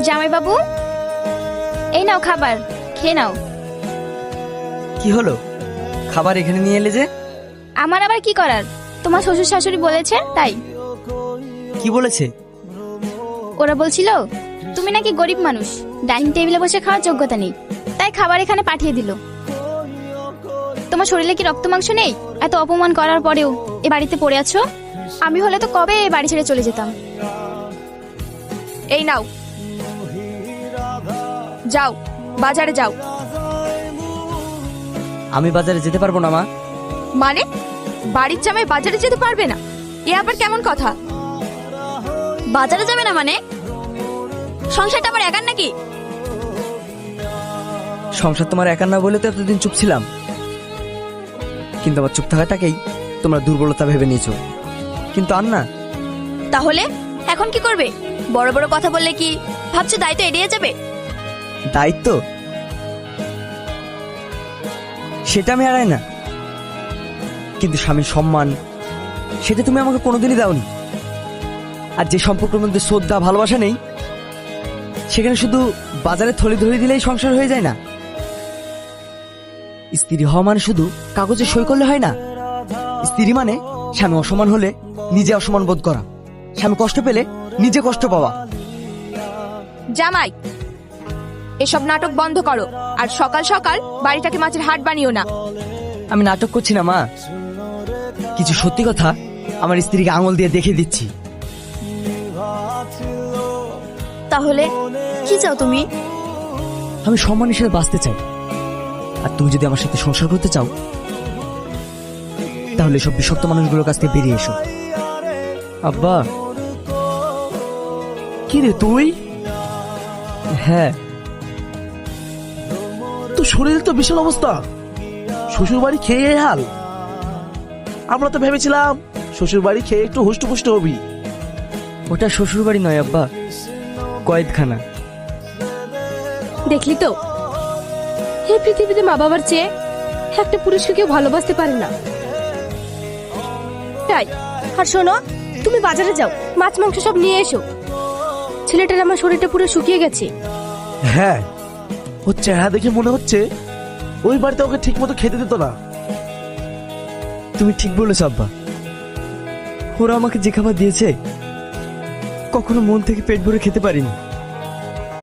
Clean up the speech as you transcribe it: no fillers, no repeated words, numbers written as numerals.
জামাই বাবু, এই নাও খাবার, খেয়ে নাও। কি হলো, খাবার এখানে নিয়ে এলে যে? আমার আবার কি করার, তোমার শ্বশুর শাশুড়ি বলেছে তাই। কি বলেছে? ওরা বলছিল তুমি নাকি গরিব মানুষ, ডাইনিং টেবিলে বসে খাওয়ার যোগ্যতা নেই, তাই খাবার এখানে পাঠিয়ে দিল। তোমার শরীরে কি রক্ত মাংস নেই? এত অপমান করার পরেও এ বাড়িতে পড়ে আছো। আমি হলে তো কবে এই বাড়ি ছেড়ে চলে যেতাম। এই নাও, যাও বাজারে যাও। আমি বাজারে যেতে পারবো না মা। মানে বাড়ির জামাই বাজারে যেতে পারবে না? এ আবার কেমন কথা? বাজারে যাবে না মানে? সংসারটা আমার একার নাকি? সংসার তোমার একার না বলে তো এতদিন চুপ ছিলাম, কিন্তু আমার চুপ থাকাটাকেই তোমরা দুর্বলতা ভেবে নিয়েছো। কিন্তু আর না। তাহলে এখন কি করবে? বড় বড় কথা বললে কি ভাবছো দায়িত্ব এড়িয়ে যাবে? দায়িত্ব সেটা আমি এড়াই না, কিন্তু স্বামীর সম্মান সেটা তুমি আমাকে কোনোদিনই দাওনি। আর যে সম্পর্কের মধ্যে শ্রদ্ধা ভালোবাসা নেই, সেখানে শুধু বাজারে থলি ধরে দিলেই সংসার হয়ে যায় না। স্ত্রী হওয়া মানে শুধু কাগজে সই করলে হয় না। স্ত্রী মানে স্বামী অসম্মান হলে নিজে অসম্মান বোধ করা, স্বামী কষ্ট পেলে নিজে কষ্ট পাওয়া। জামাই, এসব নাটক বন্ধ করো, আর সকাল সকাল বাড়িটাকে মাছের হাট বানিও না। আমি নাটক করছি না মা, কিছু সত্যি কথা আমার স্ত্রীকে আঙুল দিয়ে দেখে দিচ্ছি। তাহলে কি চাও তুমি? আমি সম্মান হিসেবে বাঁচতে চাই, আর তুমি যদি আমার সাথে সংসার করতে চাও তাহলে সব বিষাক্ত মানুষগুলোর কাছ থেকে বেরিয়ে এসো। আব্বা। কি রে তুই? হ্যাঁ। তোর শরীর তো বিশাল অবস্থা, শ্বশুর বাড়ি খেয়ে এই হাল। আমরা তো ভেবেছিলাম শ্বশুর বাড়ি খেয়ে একটু হুষ্টপুষ্ট হবি। ওটা শ্বশুর বাড়ি নয় আব্বা, কয়েদখানা। দেখলি তো, এই পৃথিবীতে মা বাবার চেয়ে একটা পুরুষকে কেউ ভালোবাসতে পারে না। তাই আর শোনো, তুমি বাজারে যাও, মাছ মাংস সব নিয়ে এসো। ছেলেটার আমার শরীরটা পুরো শুকিয়ে গেছে। হ্যাঁ, ওর চেহারা দেখে মনে হচ্ছে ওই বাড়িতে ওকে ঠিক মতো খেতে দিত না। তুমি ঠিক বলেছ আব্বা, ওরা আমাকে যে খাবার দিয়েছে কখনো মন থেকে পেট ভরে খেতে পারিনি।